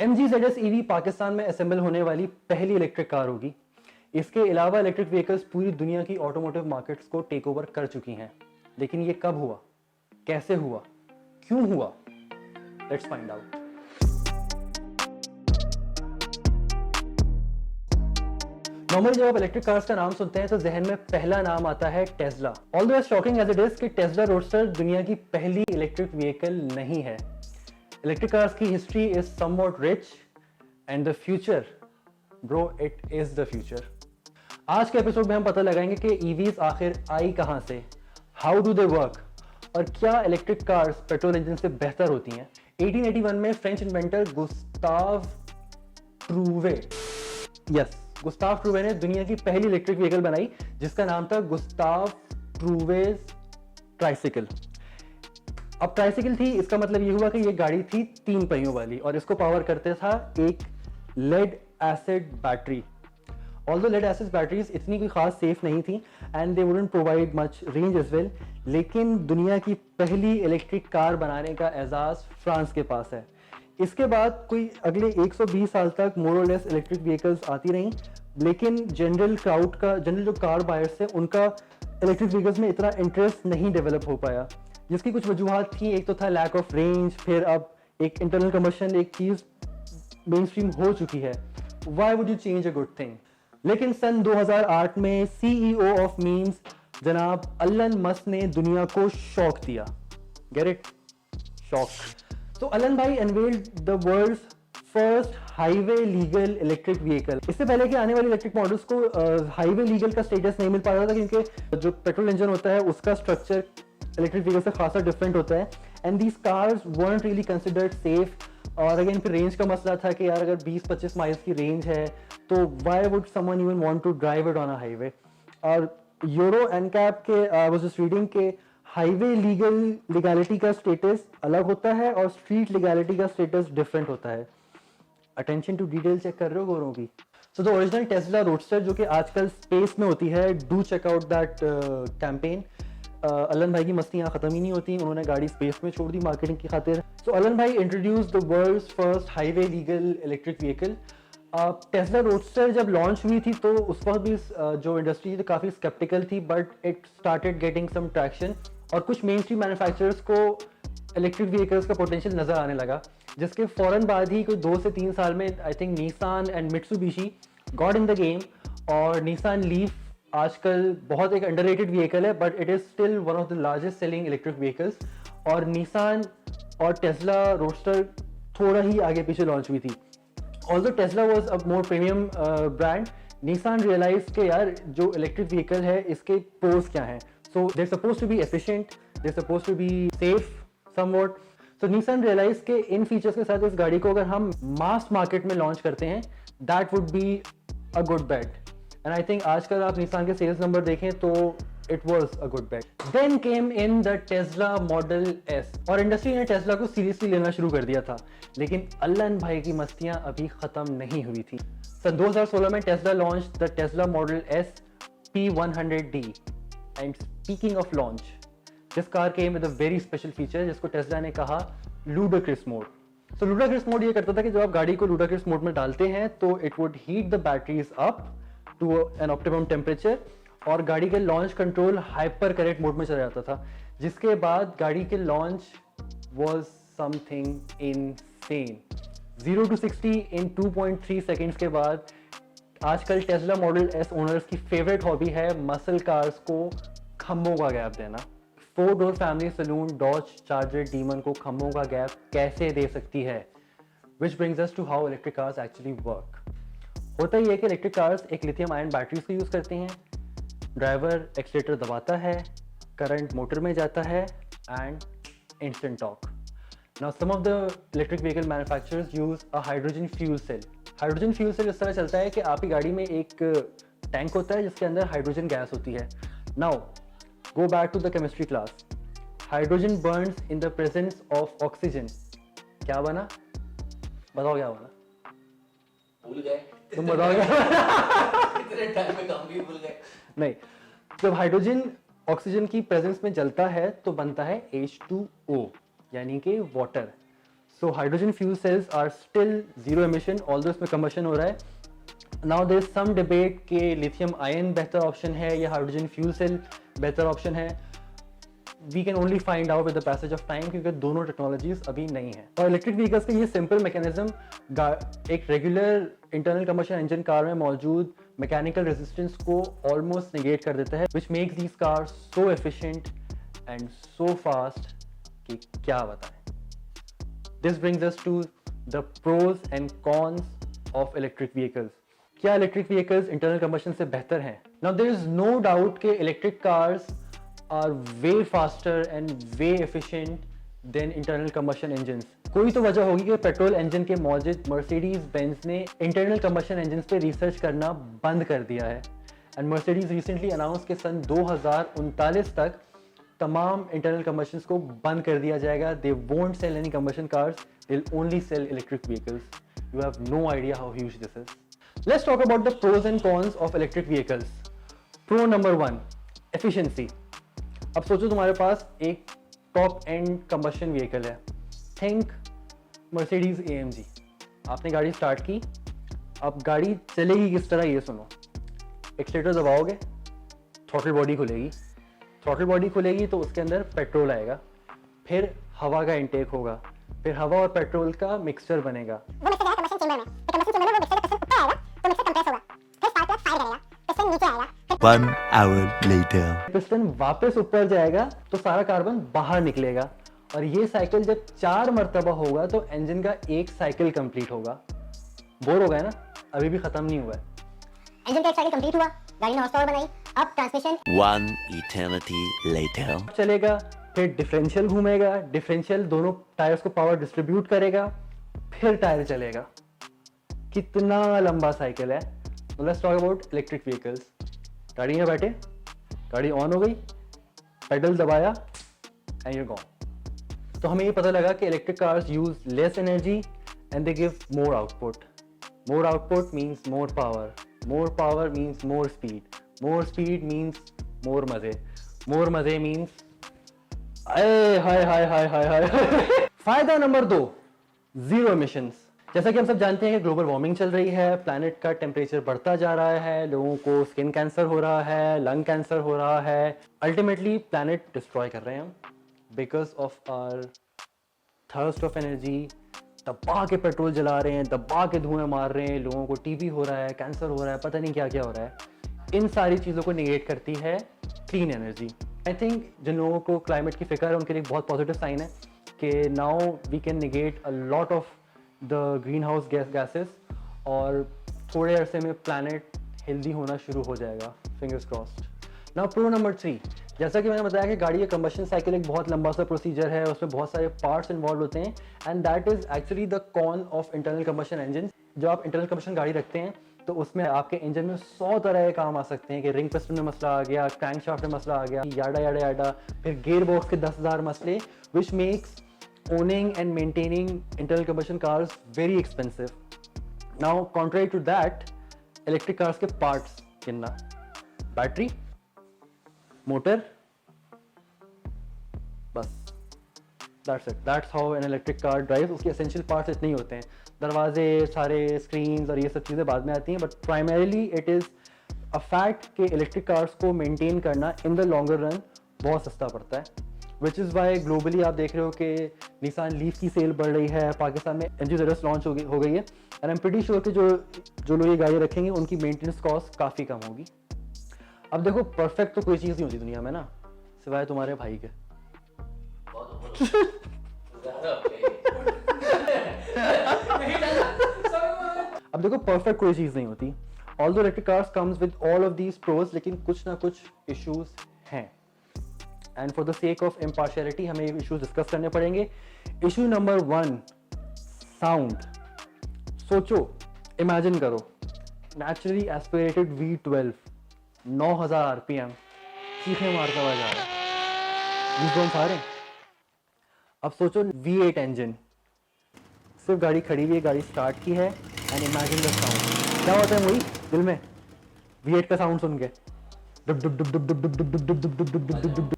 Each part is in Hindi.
MG ZS EV पाकिस्तान में असेंबल होने वाली पहली इलेक्ट्रिक कार होगी। इसके अलावा इलेक्ट्रिक व्हीकल्स पूरी दुनिया की ऑटोमोटिव मार्केट्स को टेक ओवर कर चुकी हैं। लेकिन ये कब हुआ, कैसे हुआ, क्यों हुआ? Let's find out. नॉर्मली जब आप इलेक्ट्रिक कार्स का नाम सुनते हैं तो जहन में पहला नाम आता है Tesla. Although as shocking as it is कि टेस्ला रोडस्टर दुनिया की पहली इलेक्ट्रिक व्हीकल नहीं है। इलेक्ट्रिक कार्स की history is somewhat rich and the future, bro, it is the future. आज के एपिसोड में हम पता लगाएंगे कि ईवीज आखिर आई कहां से, हाउ डू दे वर्क, और क्या इलेक्ट्रिक कार्स पेट्रोल इंजन से बेहतर होती हैं। 1881 में फ्रेंच इन्वेंटर गुस्ताव ट्रूवे, गुस्ताव ट्रूवे ने दुनिया की पहली इलेक्ट्रिक व्हीकल बनाई जिसका नाम था गुस्ताव ट्रूवेज ट्राइसिकल। अब ट्राइसिकल थी, इसका मतलब ये हुआ कि ये गाड़ी थी 3 पहियों वाली और इसको पावर करते था एक lead acid battery. Although lead acid batteries इतनी कोई खास सेफ नहीं थी and they wouldn't provide much range as well, लेकिन दुनिया की पहली इलेक्ट्रिक कार बनाने का एजाज फ्रांस के पास है। इसके बाद कोई अगले 120 साल तक मोर और लेस इलेक्ट्रिक व्हीकल्स आती रहीं, लेकिन जनरल जो कार बायर्स थे उनका इलेक्ट्रिक व्हीकल्स में इतना इंटरेस्ट नहीं डेवलप हो पाया, जिसकी कुछ वजूहत थी। एक तो था लैक ऑफ रेंज, फिर अब एक इंटरनल कम्बशन एक चीज मेन स्ट्रीम हो चुकी है। Why would you change a good thing? लेकिन सन 2008 में CEO ऑफ मीम्स जनाब अलन मस्क ने दुनिया को शॉक दिया। Get it? शॉक। तो अलन भाई unveiled the world's first highway legal electric vehicle. इससे पहले कि आने वाले इलेक्ट्रिक मॉडल्स को हाईवे लीगल का स्टेटस नहीं मिल पा रहा था, क्योंकि जो पेट्रोल इंजन होता है उसका स्ट्रक्चर इलेक्ट्रिक व्हीकल से खासा डिफरेंट होता है and these cars weren't really considered safe। और अगेन फिर रेंज का मसला था कि यार अगर 20-25 माइल्स की रेंज है तो why would someone even want to drive it on a highway. और यूरो एनकैप के आई वाज जस्ट रीडिंग के हाईवे लीगैलिटी का स्टेटस अलग होता है और स्ट्रीट लीगैलिटी का स्टेटस डिफरेंट होता है। अटेंशन टू डिटेल चेक कर रहे हो गोरों की? So the original Tesla Roadster जो कि आजकल स्पेस में होती है, do check out that campaign. Elon भाई की मस्ती यहाँ खत्म ही नहीं होती, उन्होंने गाड़ी स्पेस में छोड़ दी मार्केटिंग की खातिर। सो अलन भाई introduce the world's first highway legal electric vehicle. Tesla Roadster जब लॉन्च हुई थी तो उस वक्त भी जो इंडस्ट्री थी काफ़ी स्केप्टिकल थी, but it started getting some traction और कुछ मेन स्ट्रीम मैन्युफैक्चरर्स को इलेक्ट्रिक व्हीकल्स का पोटेंशियल नजर आने लगा, जिसके फौरन बाद ही कोई 2 से 3 साल में I think Nissan and Mitsubishi got in the game. और निसान लीफ आजकल बहुत एक अंडररेटेड व्हीकल है, but it is still one of the largest selling electric vehicles. और निसान और टेस्ला रोडस्टर थोड़ा ही आगे पीछे लॉन्च हुई थी। Although Tesla was a more premium brand, Nissan realise के यार जो इलेक्ट्रिक व्हीकल है इसके प्रोज क्या हैं। So they suppose to be efficient, they suppose to be safe somewhat. तो निसान रियलाइज के इन फीचर्स के साथ इस गाड़ी को अगर हम मास मार्केट में लॉन्च करते हैं that would be a good bet. And I think आजकल आप निसान के सेल्स नंबर देखें तो it was a good bet. Then came in the Tesla Model S और इंडस्ट्री ने टेस्ला को सीरियसली लेना शुरू कर दिया था, लेकिन अलन भाई की मस्तियां अभी खत्म नहीं हुई थी। सन 2016 में Tesla launch the Tesla Model S P100D। And speaking of launch, this car came with a very special feature जिसको टेस्ला ने कहा लूडाक्रिस मोड। सो लूडाक्रिस मोड ये करता था कि जब आप गाड़ी को लूडाक्रिस मोड में डालते हैं तो it would heat the batteries up to an optimum temperature और गाड़ी के launch control hyper correct mode में चला जाता था, जिसके बाद गाड़ी के launch was something insane. 0 to 60 in 2.3 seconds के बाद आजकल टेस्ला मॉडल एस ओनर्स की फेवरेट हॉबी है मसल कार्स को खम्भों का गैप देना। 4 door family saloon Dodge Charger Demon को खम्भों का गैप कैसे दे सकती है? Which brings us to how electric cars actually work. होता ही है कि इलेक्ट्रिक कार्स एक लिथियम आयन बैटरीज को यूज़ करती हैं। ड्राइवर एक्सीलेटर दबाता है, करंट मोटर में जाता है and instant torque. Now some of the electric vehicle manufacturers use a hydrogen fuel cell. Hydrogen fuel cell इस तरह चलता है कि आपकी गाड़ी में एक टैंक होता है जिसके अंदर हाइड्रोजन गैस होती है। Now go back to the chemistry class. Hydrogen burns in the presence of oxygen. क्या बना? बताओ क्या बना? भूल गए तुम बताओ क्या? इतने टाइम में काम भी भूल गए। नहीं, जब हाइड्रोजन ऑक्सीजन की प्रेजेंस में जलता है तो बनता है H2O यानी कि water. So hydrogen fuel cells are still zero emission, although इसमें combustion हो रहा है. Now there is some debate कि lithium ion बेहतर option है या hydrogen fuel cell बेहतर option है. We can only find out with the passage of time क्योंकि दोनों टेक्नोलॉजीज अभी नहीं है. और इलेक्ट्रिक व्हीकल्स का ये सिंपल मैकेनिज्म एक regular internal combustion engine car में मौजूद मैकेनिकल रेजिस्टेंस को ऑलमोस्ट नेगेट कर देता है, which makes these cars so efficient and so fast कि क्या बताएं. This brings us to the pros and cons of electric vehicles. क्या इलेक्ट्रिक व्हीकल्स इंटरनल कंबशन से बेहतर हैं? Now there is no doubt कि electric cars are way faster and way efficient than internal combustion engines. कोई तो वजह होगी कि पेट्रोल इंजन के मौजूद मर्सिडीज बेंज ने इंटरनल कंबशन इंजन पे रिसर्च करना बंद कर दिया है. एंड मर्सिडीज रिसेंटली अनाउंस के सन 2039 तक तमाम इंटरनल कंबशन को बंद कर दिया जाएगा. They won't sell any combustion cars, they will only sell electric vehicles. You have no idea how huge this is. Let's talk about the pros and cons of electric vehicles. Pro number 1, efficiency. अब सोचो तुम्हारे पास एक टॉप एंड कंबशन व्हीकल है. Think Mercedes AMG. आपने गाड़ी स्टार्ट की, अब गाड़ी चलेगी किस तरह ये सुनो. एक्सीलरेटर दबाओगे, थ्रॉटल बॉडी खुलेगी. थ्रॉटल बॉडी खुलेगी तो उसके अंदर पेट्रोल आएगा, फिर हवा का इंटेक होगा, फिर हवा और पेट्रोल का मिक्सचर बनेगा. वो मिक्सर जाएगा कंबशन चेंबर में, तो कंबशन चेंबर में वो मिक्सर का पिस्टन ऊपर आएगा तो मिक्सर कंप्रेस होगा, फिर स्पार्क प्लग फायर करेगा, पिस्टन नीचे आएगा. 1 hour later. पिस्टन वापस ऊपर जाएगा तो सारा कार्बन बाहर निकलेगा. और ये साइकिल जब 4 मरतबा होगा तो इंजन का एक साइकिल कंप्लीट होगा. बोर हो गए ना? अभी भी खत्म नहीं हुआ है. इंजन का एक साइकिल कंप्लीट हुआ, गाड़ी ने हॉर्स पावर बनाई, अब ट्रांसमिशन 1 eternity later. चलेगा, फिर डिफरेंशियल घूमेगा, डिफरेंशियल दोनों टायर्स को पावर डिस्ट्रीब्यूट करेगा, फिर टायर चलेगा. कितना लंबा साइकिल है. Let's talk about electric vehicles. गाड़ी में बैठे, गाड़ी ऑन हो गई, पेडल दबाया एंड यू गॉन. तो हमें ये पता लगा कि electric cars use less energy and they give more output. More output means more power, more power means more speed means more मजे, मोर मजे मीन्स हाय हाय हाय हाय हाय हाय. फायदा नंबर 2, जीरो एमिशंस. जैसा कि हम सब जानते हैं कि ग्लोबल वार्मिंग चल रही है, प्लैनेट का टेम्परेचर बढ़ता जा रहा है, लोगों को स्किन कैंसर हो रहा है, लंग कैंसर हो रहा है. अल्टीमेटली प्लैनेट डिस्ट्रॉय कर रहे हैं हम because of our thirst of energy. दबा के पेट्रोल जला रहे हैं, दबा के धुएं मार रहे हैं, लोगों को टीबी हो रहा है, कैंसर हो रहा है, पता नहीं क्या क्या हो रहा है. इन सारी चीज़ों को निगेट करती है क्लीन एनर्जी. आई थिंक जिन लोगों को क्लाइमेट की फिक्र है उनके लिए बहुत पॉजिटिव साइन है कि now we can negate a lot of the greenhouse gases और थोड़े अरसे में प्लैनेट हेल्दी होना शुरू हो जाएगा. Fingers crossed. Now pro number 3, जैसा कि मैंने बताया कि गाड़ी का कंबशन साइकिल एक बहुत लंबा सा प्रोसीजर है, उसमें बहुत सारे पार्ट्स इन्वॉल्व होते हैं and that is actually the con of internal combustion engine. जब आप इंटरनल कंबशन गाड़ी रखते हैं तो उसमें आपके इंजन में 100 तरह के काम आ सकते हैं कि रिंग पिस्टन में मसला आ गया, क्रैंकशाफ्ट में मसला आ गया, याडा याडा याडा, फिर गियर बॉक्स के 10,000 मसले, which makes owning and maintaining internal combustion cars very expensive. Now, contrary to that, electric cars के parts कितना? Battery, motor, बस. That's it. That's how an electric car drives. उसके essential parts इतने ही होते हैं. दरवाजे, सारे screens और ये सब चीज़ें बाद में आती हैं. But primarily it is a fact कि electric cars को maintain करना in the longer run बहुत सस्ता पड़ता है. विच इज़ वाई ग्लोबली आप देख रहे हो कि निसान लीफ की सेल बढ़ रही है, पाकिस्तान में MG ZS लॉन्च हो गई है and I am pretty sure कि जो लोग ये गाड़ी रखेंगे उनकी मेंटेनेंस कॉस्ट काफ़ी कम होगी. अब देखो, परफेक्ट तो कोई चीज़ नहीं होती दुनिया में ना, सिवाय तुम्हारे भाई के. अब देखो, परफेक्ट कोई चीज़ नहीं होती. Although electric cars comes with all of these pros, लेकिन कुछ ना कुछ इश्यूज हैं. And for the sake of impartiality हमें ये इश्यूज डिस्कस करने पड़ेंगे. Issue number 1, sound. सोचो, इमेजिन करो, नेचुरली एस्पिरेटेड V12 9000 RPM चीखे मारता हुआ जा रहा है. गूज़बम्स आ रहे हैं. अब सोचो V8 इंजन, सिर्फ गाड़ी खड़ी हुई है, गाड़ी स्टार्ट की है एंड इमेजिन द साउंड. क्या होता है वही दिल में V8 का साउंड सुन के? डुब डुब डुब डुब डुब डुब डुब डुब डुब डुब डुब डुब डुब.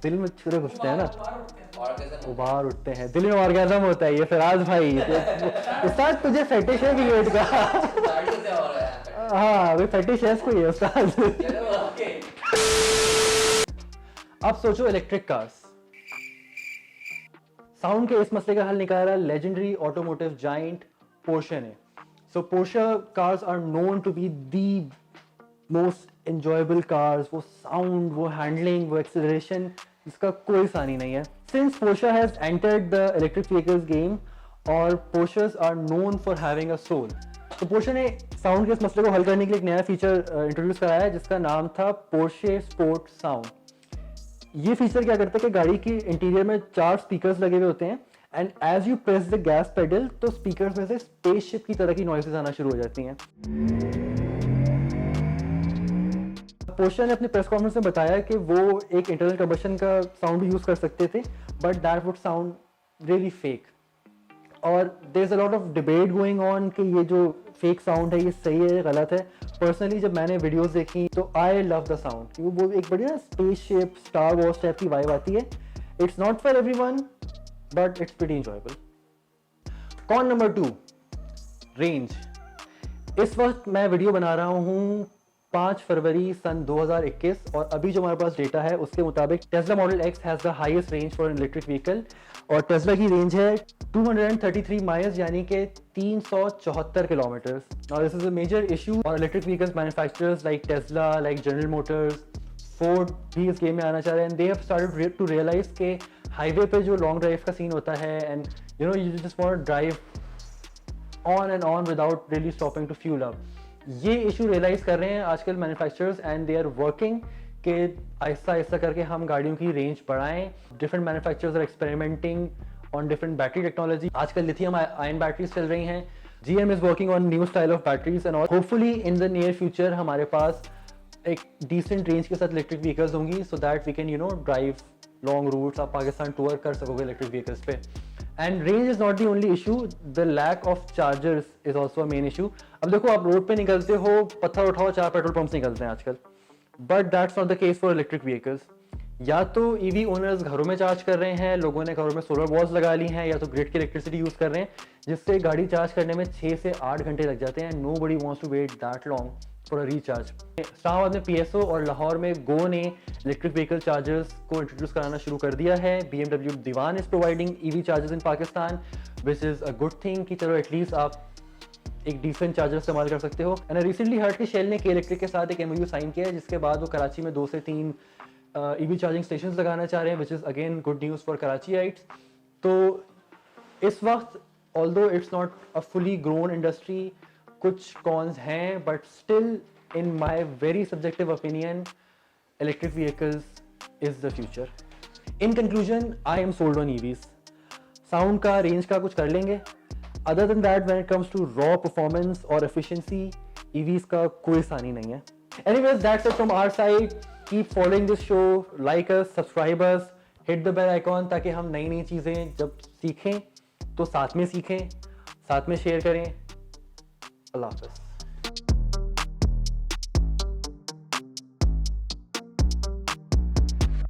दिल में छुरे घुसते हैं ना. ऑर्गेजम उबार उठते हैं, दिल में ऑर्गेज़म होता है ये फिराज भाई। उस्ताद तुझे फेटिश है पीरियड का? गाड़ी से हो रहा है। हाँ अभी फेटिश है इसको ये उस्ताद। चलो ओके। अब सोचो इलेक्ट्रिक कार्स। साउंड के इस मसले का हल निकाला लेजेंडरी ऑटोमोटिव जाइंट पोर्शे ने। So Porsche cars are known to be the most enjoyable cars. वो साउंड, वो हैंडलिंग, वो एक्सेलरेशन, इसका कोई सानी नहीं है। Since Porsche has entered the electric vehicles game और Porsches are known for having a soul, तो पोर्शे ने साउंड के इस मसले को हल करने के लिए एक नया फीचर इंट्रोड्यूस कराया है जिसका नाम था पोर्शे स्पोर्ट साउंड। ये फीचर क्या करता है कि गाड़ी की इंटीरियर में 4 स्पीकर्स लगे हुए होते हैं and as you press the gas pedal तो स्पीकर्स में से स्पेसशिप की तरह की नॉइसेस आना शुरू हो जाती हैं। पोर्शे ने अपनी प्रेस कॉन्फ्रेंस में बताया कि वो एक इंटरनल कंबशन का साउंड यूज कर सकते थे but that would sound really fake. और there is a lot of debate going on कि ये जो फेक साउंड है ये सही है या गलत है। पर्सनली जब मैंने वीडियोस देखी तो आई लव द साउंड। वो एक बढ़िया स्पेसशिप स्टार वॉर्स टाइप की वाइब आती है। It's not for everyone but it's pretty enjoyable. Con number 2, range. इस वक्त मैं वीडियो बना रहा हूँ 5 फरवरी सन 2021 और अभी जो हमारे पास डेटा है उसके मुताबिक Tesla model X has the highest range for an electric vehicle और टेस्ला की रेंज है 233 माइल्स यानी कि 374 किलोमीटर। और this is a major issue और electric vehicles manufacturers like Tesla, like General Motors, Ford भी इस गेम में आना चाह रहे हैं and they have started to realise के हाईवे पे जो लॉन्ग ड्राइव का सीन होता है and you just want to drive on and on without really stopping to fuel up. ये इशू रियलाइज कर रहे हैं आजकल manufacturers and they are working कि आहिस्ता आहिस्ता करके हम गाड़ियों की रेंज बढ़ाएं। Different manufacturers are experimenting on different battery technology. आजकल लिथियम आयन बैटरीज चल रही हैं। GM is working on new style of batteries and hopefully in the near future हमारे पास एक डिसेंट रेंज के साथ इलेक्ट्रिक व्हीकल्स होंगी so that we can drive long routes. आप पाकिस्तान टूर कर सकोगे इलेक्ट्रिक व्हीकल्स पे। And range is not the only issue, the lack of chargers is also a main issue. अब देखो आप रोड पे निकलते हो, पत्थर उठाओ 4 पेट्रोल पंप्स निकलते हैं आजकल, but that's not the case for electric vehicles. या तो EV ओनर्स घरों में चार्ज कर रहे हैं, लोगों ने घरों में सोलर वॉल्स लगा ली हैं, या तो ग्रिड की इलेक्ट्रिसिटी यूज कर रहे हैं जिससे गाड़ी चार्ज करने में 6 से 8 घंटे लग जाते हैं। Nobody wants to wait that long for a recharge. Islamabad में PSO और लाहौर में गो ने इलेक्ट्रिक व्हीकल चार्जर्स को इंट्रोड्यूस कराना शुरू कर दिया है। BMW Dewan is providing EV chargers in Pakistan which is a good thing कि चलो एटलीस्ट आप एक डिसेंट चार्जर इस्तेमाल कर सकते हो। एंड रिसेंटली हर्ट के शेल ने के इलेक्ट्रिक के साथ एक MOU साइन किया है जिसके बाद वो कराची में 2 से 3 EV चार्जिंग स्टेशन लगाना चाह रहे हैं which is again good news for Karachiites. तो इस वक्त although it's not a fully grown industry, कुछ कॉन्स हैं but still in my very subjective opinion electric vehicles is the future. In conclusion I am sold on EVs। Sound का, रेंज का कुछ कर लेंगे, other than that when it comes to raw performance और एफिशिएंसी EVs का कोई सानी नहीं है। Anyways that's it from our side. Keep following this show, like us, subscribe us, hit the bell icon ताकि हम नई नई चीज़ें जब सीखें तो साथ में सीखें, साथ में शेयर करें। अल्लाह हाफ़िज़।